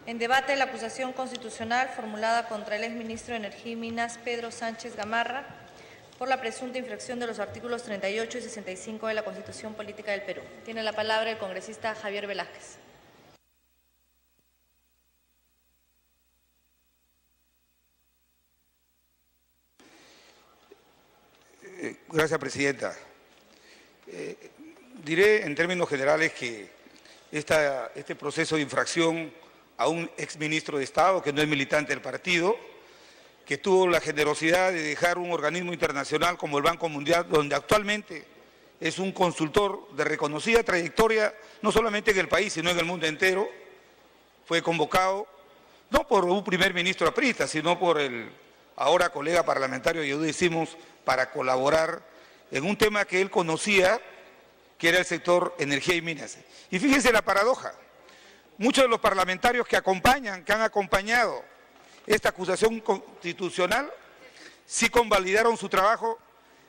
En debate, la acusación constitucional formulada contra el exministro de Energía y Minas, Pedro Sánchez Gamarra, por la presunta infracción de los artículos 38 y 65 de la Constitución Política del Perú. Tiene la palabra el congresista Javier Velázquez. Gracias, presidenta. Diré en términos generales que este proceso de infracción a un exministro de Estado que no es militante del partido, que tuvo la generosidad de dejar un organismo internacional como el Banco Mundial, donde actualmente es un consultor de reconocida trayectoria, no solamente en el país, sino en el mundo entero, fue convocado no por un primer ministro aprista, sino por el ahora colega parlamentario Yehudy Simons, para colaborar en un tema que él conocía, que era el sector energía y minas. Y fíjense la paradoja, muchos de los parlamentarios que han acompañado esta acusación constitucional, sí convalidaron su trabajo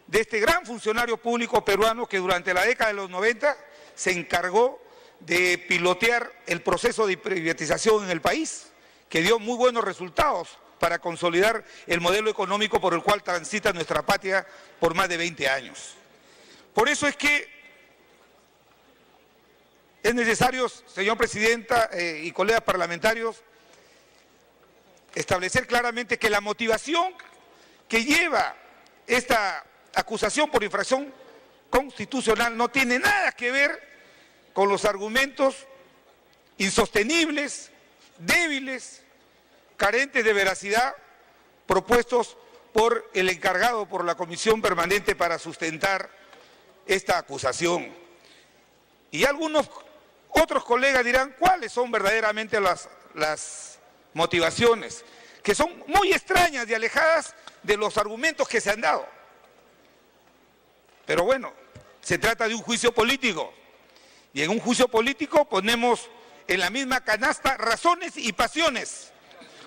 de este gran funcionario público peruano que durante la década de los 90 se encargó de pilotear el proceso de privatización en el país, que dio muy buenos resultados para consolidar el modelo económico por el cual transita nuestra patria por más de 20 años. Por eso es que es necesario, señora presidenta y colegas parlamentarios, establecer claramente que la motivación que lleva esta acusación por infracción constitucional no tiene nada que ver con los argumentos insostenibles, débiles, carentes de veracidad, propuestos por el encargado, por la Comisión Permanente para sustentar esta acusación. Y algunos otros colegas dirán cuáles son verdaderamente las motivaciones, que son muy extrañas y alejadas de los argumentos que se han dado. Pero bueno, se trata de un juicio político, y en un juicio político ponemos en la misma canasta razones y pasiones,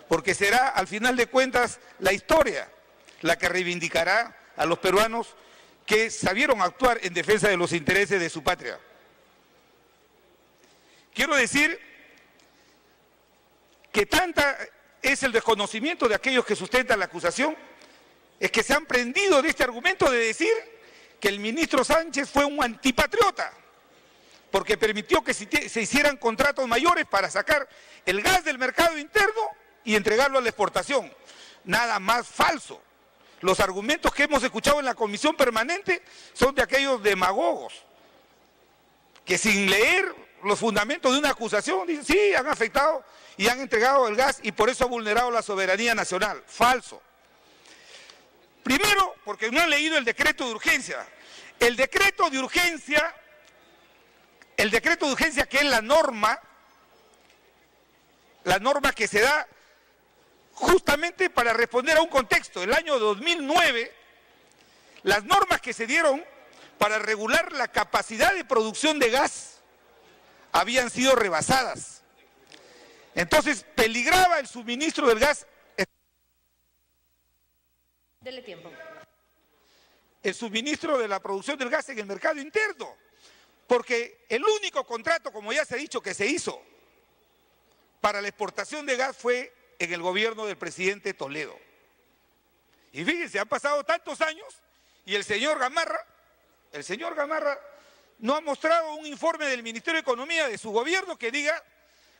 porque será al final de cuentas la historia la que reivindicará a los peruanos que sabieron actuar en defensa de los intereses de su patria. Quiero decir que tanta es el desconocimiento de aquellos que sustentan la acusación, es que se han prendido de este argumento de decir que el ministro Sánchez fue un antipatriota, porque permitió que se hicieran contratos mayores para sacar el gas del mercado interno y entregarlo a la exportación. Nada más falso. Los argumentos que hemos escuchado en la Comisión Permanente son de aquellos demagogos que sin leer los fundamentos de una acusación dicen, sí, han afectado y han entregado el gas y por eso ha vulnerado la soberanía nacional. Falso. Primero, porque no han leído el decreto de urgencia. El decreto de urgencia que es la norma que se da justamente para responder a un contexto. El año 2009, las normas que se dieron para regular la capacidad de producción de gas habían sido rebasadas. Entonces, peligraba el suministro del gas. Dele tiempo. El suministro de la producción del gas en el mercado interno, porque el único contrato, como ya se ha dicho, que se hizo para la exportación de gas fue en el gobierno del presidente Toledo. Y fíjense, han pasado tantos años y el señor Gamarra no ha mostrado un informe del Ministerio de Economía de su gobierno que diga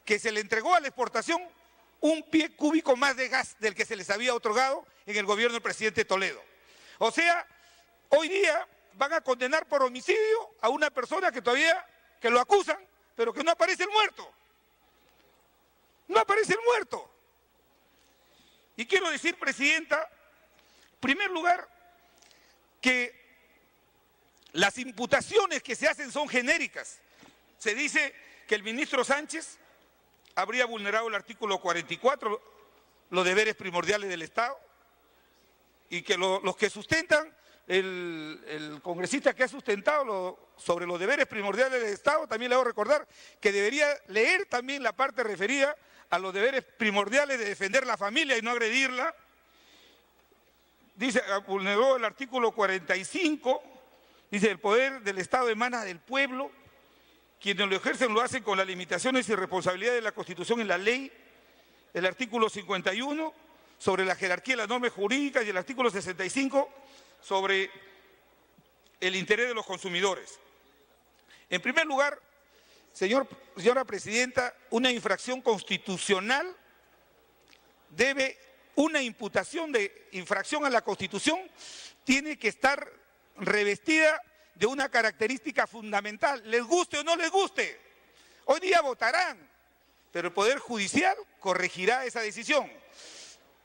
que se le entregó a la exportación un pie cúbico más de gas del que se les había otorgado en el gobierno del presidente Toledo. O sea, hoy día van a condenar por homicidio a una persona que lo acusan, pero que no aparece el muerto. No aparece el muerto. Y quiero decir, presidenta, en primer lugar, que las imputaciones que se hacen son genéricas. Se dice que el ministro Sánchez habría vulnerado el artículo 44, los deberes primordiales del Estado, y que los que sustentan, el congresista que ha sustentado sobre los deberes primordiales del Estado, también le hago recordar que debería leer también la parte referida a los deberes primordiales de defender la familia y no agredirla. Dice, vulneró el artículo 45, dice, el poder del Estado emana del pueblo, quienes lo ejercen lo hacen con las limitaciones y responsabilidades de la Constitución y la ley, el artículo 51 sobre la jerarquía de las normas jurídicas y el artículo 65 sobre el interés de los consumidores. En primer lugar, señora Presidenta, una infracción constitucional una imputación de infracción a la Constitución tiene que estar revestida de una característica fundamental, les guste o no les guste. Hoy día votarán, pero el Poder Judicial corregirá esa decisión.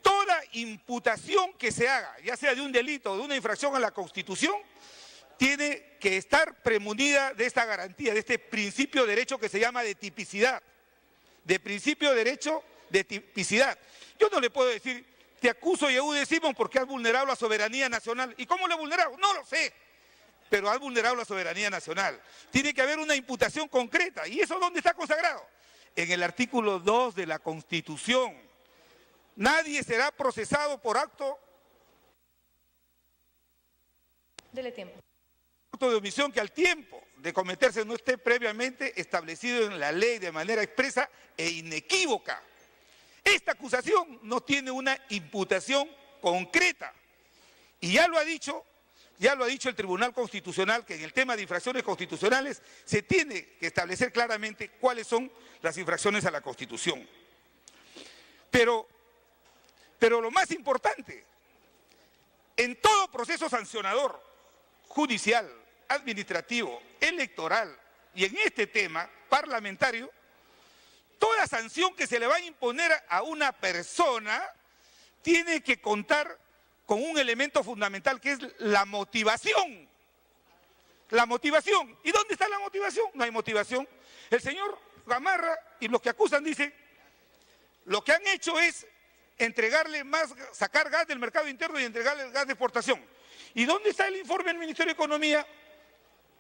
Toda imputación que se haga, ya sea de un delito o de una infracción a la Constitución, tiene que estar premunida de esta garantía, de este principio de derecho que se llama de tipicidad, de principio de derecho de tipicidad. Yo no le puedo decir, te acuso Yehude Simón porque has vulnerado la soberanía nacional. ¿Y cómo lo he vulnerado? No lo sé, pero has vulnerado la soberanía nacional. Tiene que haber una imputación concreta. ¿Y eso dónde está consagrado? En el artículo 2 de la Constitución. Nadie será procesado por acto de omisión que al tiempo de cometerse no esté previamente establecido en la ley de manera expresa e inequívoca. Esta acusación no tiene una imputación concreta. Y ya lo ha dicho el Tribunal Constitucional, que en el tema de infracciones constitucionales se tiene que establecer claramente cuáles son las infracciones a la Constitución. Pero lo más importante, en todo proceso sancionador, judicial, administrativo, electoral y en este tema parlamentario, toda sanción que se le va a imponer a una persona tiene que contar con un elemento fundamental que es la motivación. La motivación. ¿Y dónde está la motivación? No hay motivación. El señor Gamarra y los que acusan dicen, lo que han hecho es sacar gas del mercado interno y entregarle el gas de exportación. ¿Y dónde está el informe del Ministerio de Economía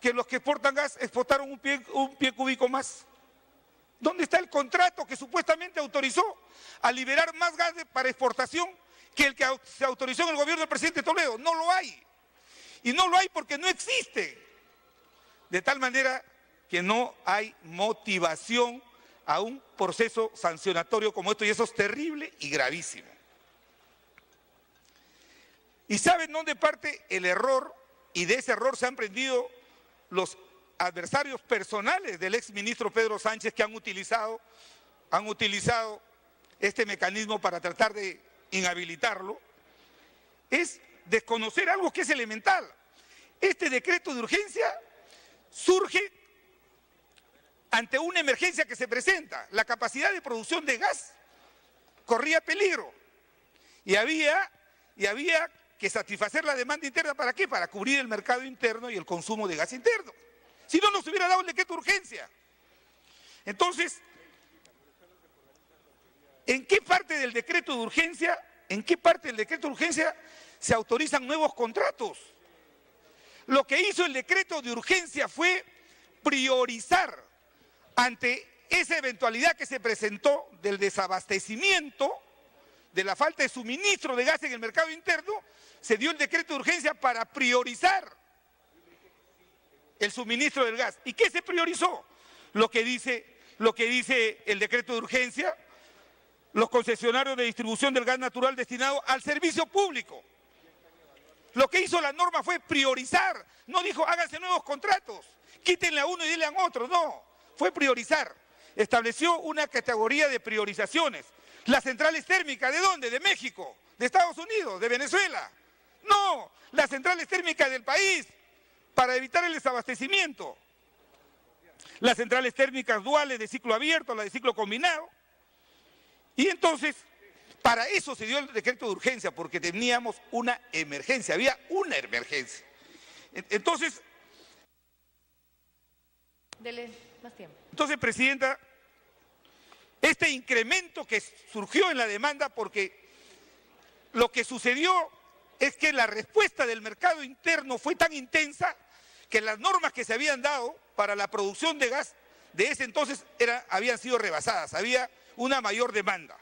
que los que exportan gas exportaron un pie cúbico más? ¿Dónde está el contrato que supuestamente autorizó a liberar más gas para exportación que el que se autorizó en el gobierno del presidente Toledo? No lo hay. Y no lo hay porque no existe. De tal manera que no hay motivación a un proceso sancionatorio como esto, y eso es terrible y gravísimo. ¿Y saben dónde parte el error? Y de ese error se han prendido los adversarios personales del exministro Pedro Sánchez, que han utilizado este mecanismo para tratar de inhabilitarlo. Es desconocer algo que es elemental. Este decreto de urgencia surge ante una emergencia que se presenta. La capacidad de producción de gas corría peligro y había que satisfacer la demanda interna. ¿Para qué? Para cubrir el mercado interno y el consumo de gas interno. Si no, nos hubiera dado el decreto de urgencia. Entonces, ¿en qué parte del decreto de urgencia se autorizan nuevos contratos? Lo que hizo el decreto de urgencia fue priorizar ante esa eventualidad que se presentó del desabastecimiento, de la falta de suministro de gas en el mercado interno. Se dio el decreto de urgencia para priorizar el suministro del gas. ¿Y qué se priorizó? Lo que dice el decreto de urgencia: los concesionarios de distribución del gas natural destinado al servicio público. Lo que hizo la norma fue priorizar. No dijo háganse nuevos contratos, quítenle a uno y denle a otro. No, fue priorizar. Estableció una categoría de priorizaciones. Las centrales térmicas, ¿de dónde? ¿De México? ¿De Estados Unidos? ¿De Venezuela? No, las centrales térmicas del país, para evitar el desabastecimiento. Las centrales térmicas duales de ciclo abierto, la de ciclo combinado. Y entonces, para eso se dio el decreto de urgencia, porque teníamos una emergencia, había una emergencia. Entonces, dele más tiempo. Entonces, Presidenta, este incremento que surgió en la demanda, porque lo que sucedió es que la respuesta del mercado interno fue tan intensa que las normas que se habían dado para la producción de gas de ese entonces habían sido rebasadas, había una mayor demanda.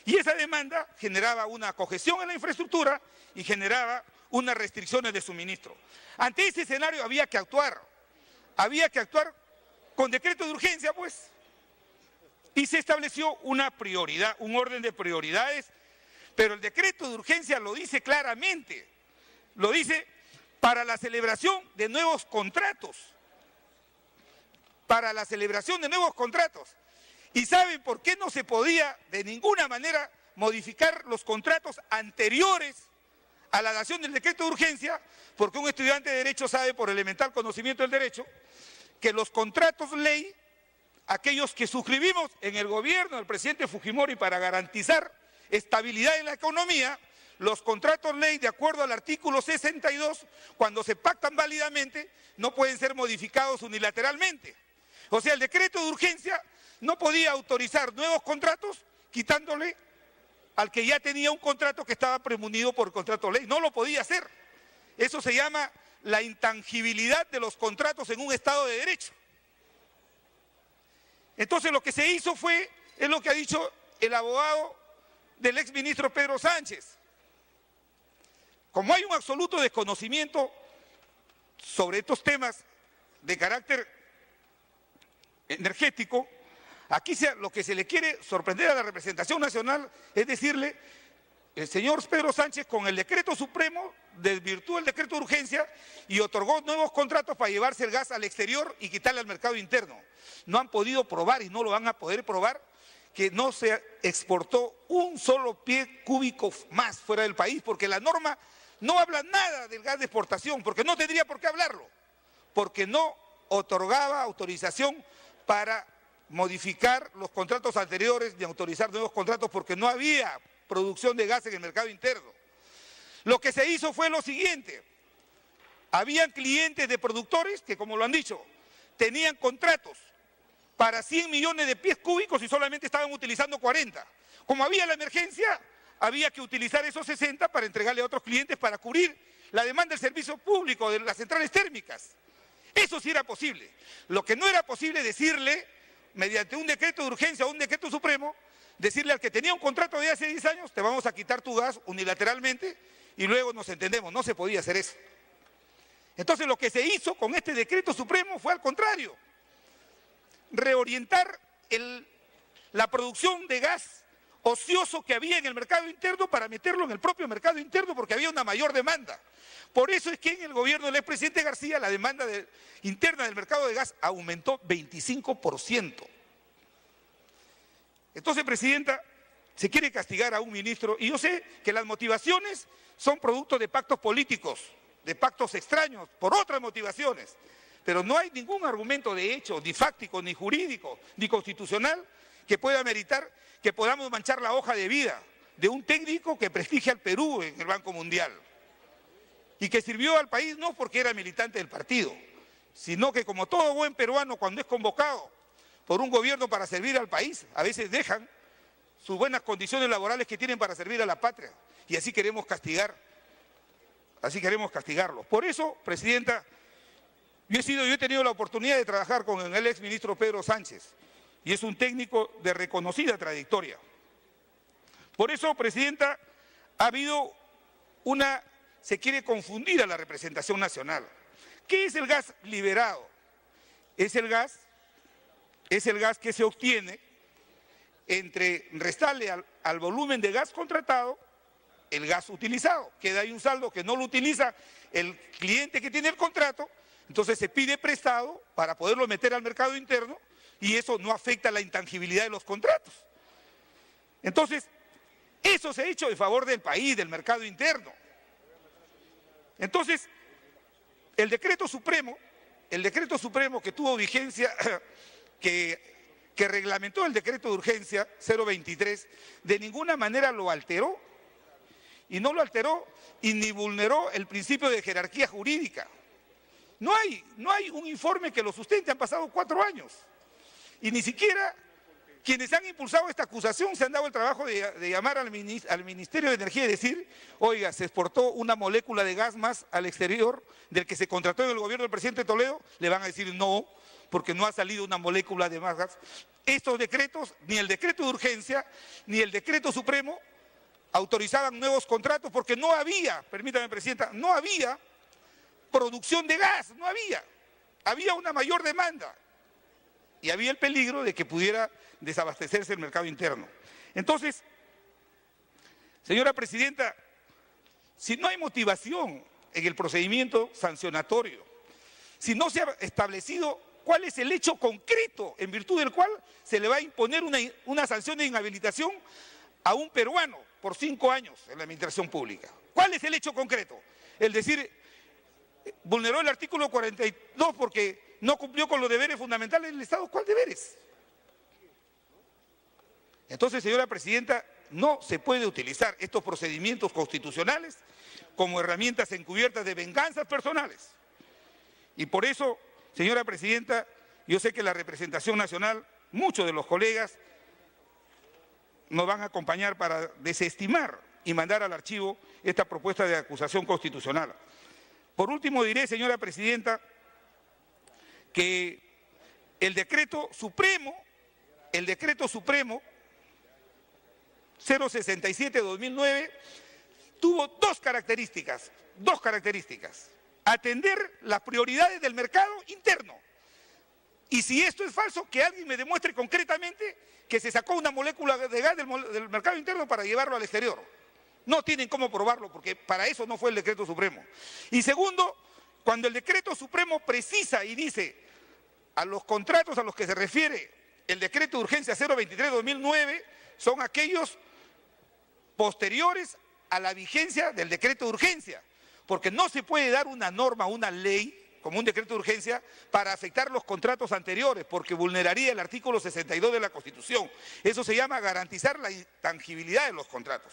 Y esa demanda generaba una congestión en la infraestructura y generaba unas restricciones de suministro. Ante ese escenario había que actuar con decreto de urgencia, pues. y se estableció una prioridad, un orden de prioridades, pero el decreto de urgencia lo dice claramente, lo dice para la celebración de nuevos contratos, para la celebración de nuevos contratos. ¿Y saben por qué no se podía de ninguna manera modificar los contratos anteriores a la dación del decreto de urgencia? Porque un estudiante de Derecho sabe por elemental conocimiento del derecho que los contratos ley, aquellos que suscribimos en el gobierno del presidente Fujimori para garantizar estabilidad en la economía, los contratos ley, de acuerdo al artículo 62, cuando se pactan válidamente, no pueden ser modificados unilateralmente. O sea, el decreto de urgencia no podía autorizar nuevos contratos quitándole al que ya tenía un contrato que estaba premunido por contrato ley. No lo podía hacer. Eso se llama la intangibilidad de los contratos en un Estado de Derecho. Entonces lo que se hizo fue, es lo que ha dicho el abogado del exministro Pedro Sánchez. Como hay un absoluto desconocimiento sobre estos temas de carácter energético, aquí lo que se le quiere sorprender a la representación nacional es decirle, el señor Pedro Sánchez con el decreto supremo desvirtuó el decreto de urgencia y otorgó nuevos contratos para llevarse el gas al exterior y quitarle al mercado interno. No han podido probar y no lo van a poder probar que no se exportó un solo pie cúbico más fuera del país, porque la norma no habla nada del gas de exportación, porque no tendría por qué hablarlo, porque no otorgaba autorización para modificar los contratos anteriores ni autorizar nuevos contratos, porque no había producción de gas en el mercado interno. Lo que se hizo fue lo siguiente: habían clientes de productores que, como lo han dicho, tenían contratos para 100 millones de pies cúbicos y solamente estaban utilizando 40. Como había la emergencia, había que utilizar esos 60 para entregarle a otros clientes para cubrir la demanda del servicio público de las centrales térmicas. Eso sí era posible. Lo que no era posible decirle, mediante un decreto de urgencia o un decreto supremo, decirle al que tenía un contrato de hace 10 años, te vamos a quitar tu gas unilateralmente y luego nos entendemos. No se podía hacer eso. Entonces lo que se hizo con este decreto supremo fue al contrario: reorientar la producción de gas ocioso que había en el mercado interno para meterlo en el propio mercado interno, porque había una mayor demanda. Por eso es que en el gobierno del expresidente García la demanda interna del mercado de gas aumentó 25%. Entonces, Presidenta, se quiere castigar a un ministro, y yo sé que las motivaciones son producto de pactos políticos, de pactos extraños, por otras motivaciones, pero no hay ningún argumento de hecho, ni fáctico, ni jurídico, ni constitucional, que pueda meritar que podamos manchar la hoja de vida de un técnico que prestigia al Perú en el Banco Mundial y que sirvió al país no porque era militante del partido, sino que, como todo buen peruano, cuando es convocado por un gobierno para servir al país, a veces dejan sus buenas condiciones laborales que tienen para servir a la patria, y así queremos castigarlos. Por eso, Presidenta, yo he tenido la oportunidad de trabajar con el exministro Pedro Sánchez, y es un técnico de reconocida trayectoria. Por eso, Presidenta, ha habido se quiere confundir a la representación nacional. ¿Qué es el gas liberado? Es el gas que se obtiene entre restarle al volumen de gas contratado el gas utilizado. Queda ahí un saldo que no lo utiliza el cliente que tiene el contrato, entonces se pide prestado para poderlo meter al mercado interno y eso no afecta la intangibilidad de los contratos. Entonces, eso se ha hecho en favor del país, del mercado interno. Entonces, el decreto supremo que tuvo vigencia, que reglamentó el decreto de urgencia 023, de ninguna manera lo alteró, y no lo alteró y ni vulneró el principio de jerarquía jurídica. No hay un informe que lo sustente, han pasado 4 años, y ni siquiera quienes han impulsado esta acusación se han dado el trabajo de llamar al Ministerio de Energía y decir: oiga, se exportó una molécula de gas más al exterior del que se contrató en el gobierno del presidente Toledo. Le van a decir no, porque no ha salido una molécula de más gas. Estos decretos, ni el decreto de urgencia, ni el decreto supremo, autorizaban nuevos contratos porque no había, permítame, Presidenta, no había producción de gas, no había. Había una mayor demanda. y había el peligro de que pudiera desabastecerse el mercado interno. Entonces, señora presidenta, si no hay motivación en el procedimiento sancionatorio, si no se ha establecido cuál es el hecho concreto en virtud del cual se le va a imponer una sanción de inhabilitación a un peruano por 5 años en la administración pública. ¿Cuál es el hecho concreto? El decir, vulneró el artículo 42 porque no cumplió con los deberes fundamentales del Estado. ¿Cuál deberes? Entonces, señora presidenta, no se puede utilizar estos procedimientos constitucionales como herramientas encubiertas de venganzas personales. Y por eso, señora presidenta, yo sé que la representación nacional, muchos de los colegas nos van a acompañar para desestimar y mandar al archivo esta propuesta de acusación constitucional. Por último diré, señora presidenta, que el decreto supremo 067/2009 tuvo dos características. Atender las prioridades del mercado interno. Y si esto es falso, que alguien me demuestre concretamente que se sacó una molécula de gas del mercado interno para llevarlo al exterior. No tienen cómo probarlo, porque para eso no fue el decreto supremo. Y segundo, cuando el decreto supremo precisa y dice a los contratos a los que se refiere el decreto de urgencia 023/2009, son aquellos posteriores a la vigencia del decreto de urgencia, porque no se puede dar una norma, una ley, como un decreto de urgencia, para afectar los contratos anteriores, porque vulneraría el artículo 62 de la Constitución. Eso se llama garantizar la intangibilidad de los contratos.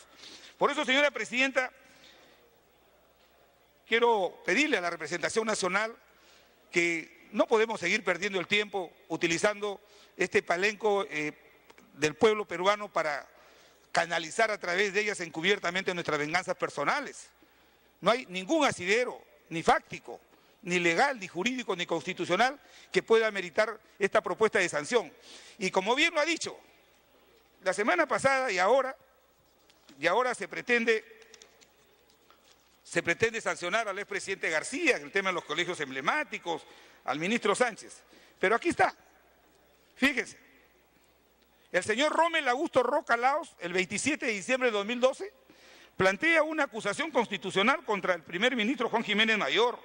Por eso, señora presidenta, quiero pedirle a la representación nacional que no podemos seguir perdiendo el tiempo utilizando este palenco del pueblo peruano para canalizar a través de ellas encubiertamente nuestras venganzas personales. No hay ningún asidero, ni fáctico, ni legal, ni jurídico, ni constitucional que pueda meritar esta propuesta de sanción. Y como bien lo ha dicho, la semana pasada y ahora se pretende sancionar al expresidente García en el tema de los colegios emblemáticos, al ministro Sánchez. Pero aquí está, fíjense, el señor Rommel Augusto Roca Laos, el 27 de diciembre de 2012, plantea una acusación constitucional contra el primer ministro Juan Jiménez Mayor,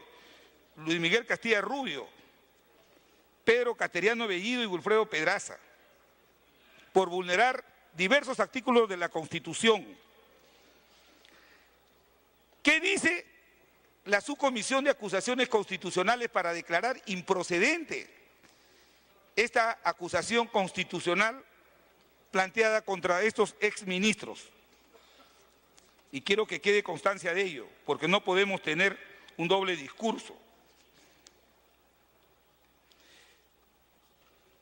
Luis Miguel Castilla Rubio, Pedro Cateriano Bellido y Wilfredo Pedraza, por vulnerar diversos artículos de la Constitución. ¿Qué dice la Subcomisión de Acusaciones Constitucionales para declarar improcedente esta acusación constitucional planteada contra estos exministros? Y quiero que quede constancia de ello, porque no podemos tener un doble discurso.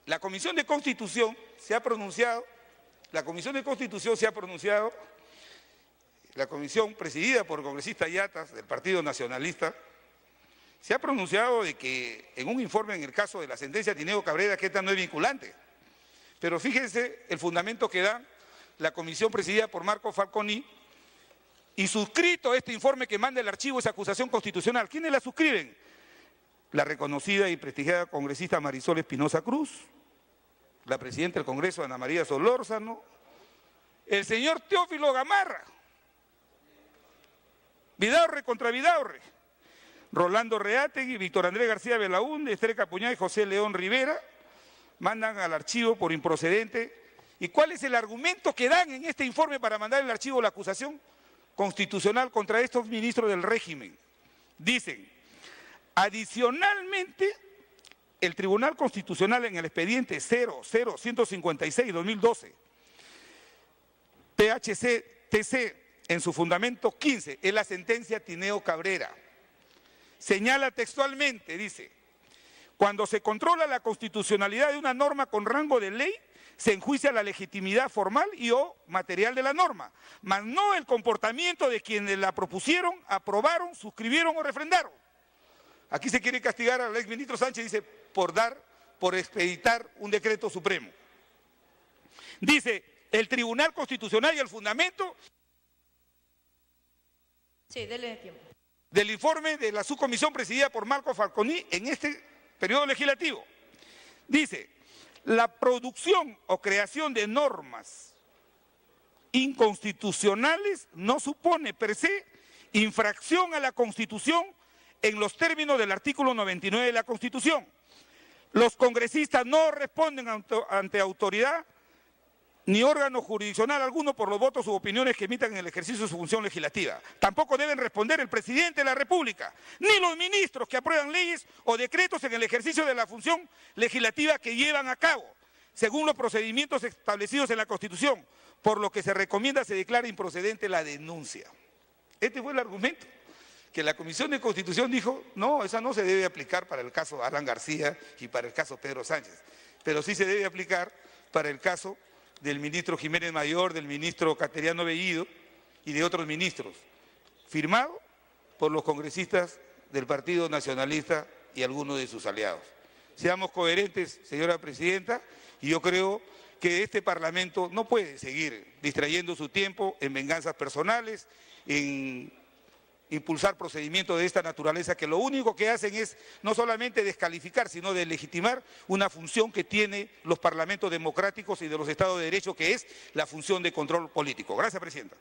La Comisión de Constitución se ha pronunciado, la comisión presidida por el congresista Yatas del Partido Nacionalista, se ha pronunciado de que en un informe en el caso de la sentencia Tineo Cabrera, que esta no es vinculante. Pero fíjense el fundamento que da la comisión presidida por Marco Falconi y suscrito a este informe que manda el archivo esa acusación constitucional. ¿Quiénes la suscriben? La reconocida y prestigiada congresista Marisol Espinosa Cruz, la presidenta del Congreso Ana María Solórzano, el señor Teófilo Gamarra, Vidaurre contra Vidaurre, Rolando Reátegui, Víctor Andrés García Belaúnde, Esther Capuñá y José León Rivera, mandan al archivo por improcedente. ¿Y cuál es el argumento que dan en este informe para mandar el archivo la acusación constitucional contra estos ministros del régimen? Dicen, adicionalmente, el Tribunal Constitucional en el expediente 00156-2012, PHC-TC, en su fundamento 15, es la sentencia Tineo Cabrera. Señala textualmente, dice, cuando se controla la constitucionalidad de una norma con rango de ley, se enjuicia la legitimidad formal y o material de la norma, mas no el comportamiento de quienes la propusieron, aprobaron, suscribieron o refrendaron. Aquí se quiere castigar al exministro Sánchez, dice, por expeditar un decreto supremo. Dice, el Tribunal Constitucional y el fundamento sí, dele tiempo. Del informe de la subcomisión presidida por Marco Falconi en este periodo legislativo. Dice, La producción o creación de normas inconstitucionales no supone per se infracción a la Constitución en los términos del artículo 99 de la Constitución. Los congresistas no responden ante autoridad ni órgano jurisdiccional alguno por los votos u opiniones que emitan en el ejercicio de su función legislativa. Tampoco deben responder el presidente de la República, ni los ministros que aprueban leyes o decretos en el ejercicio de la función legislativa que llevan a cabo, según los procedimientos establecidos en la Constitución, por lo que se recomienda se declare improcedente la denuncia. Este fue el argumento, que la Comisión de Constitución dijo, no, esa no se debe aplicar para el caso Alan García y para el caso Pedro Sánchez, pero sí se debe aplicar para el caso del ministro Jiménez Mayor, del ministro Cateriano Bellido y de otros ministros, firmado por los congresistas del Partido Nacionalista y algunos de sus aliados. Seamos coherentes, señora Presidenta, y yo creo que este Parlamento no puede seguir distrayendo su tiempo en venganzas personales, en impulsar procedimientos de esta naturaleza que lo único que hacen es no solamente descalificar, sino deslegitimar una función que tienen los parlamentos democráticos y de los Estados de Derecho, que es la función de control político. Gracias, Presidenta.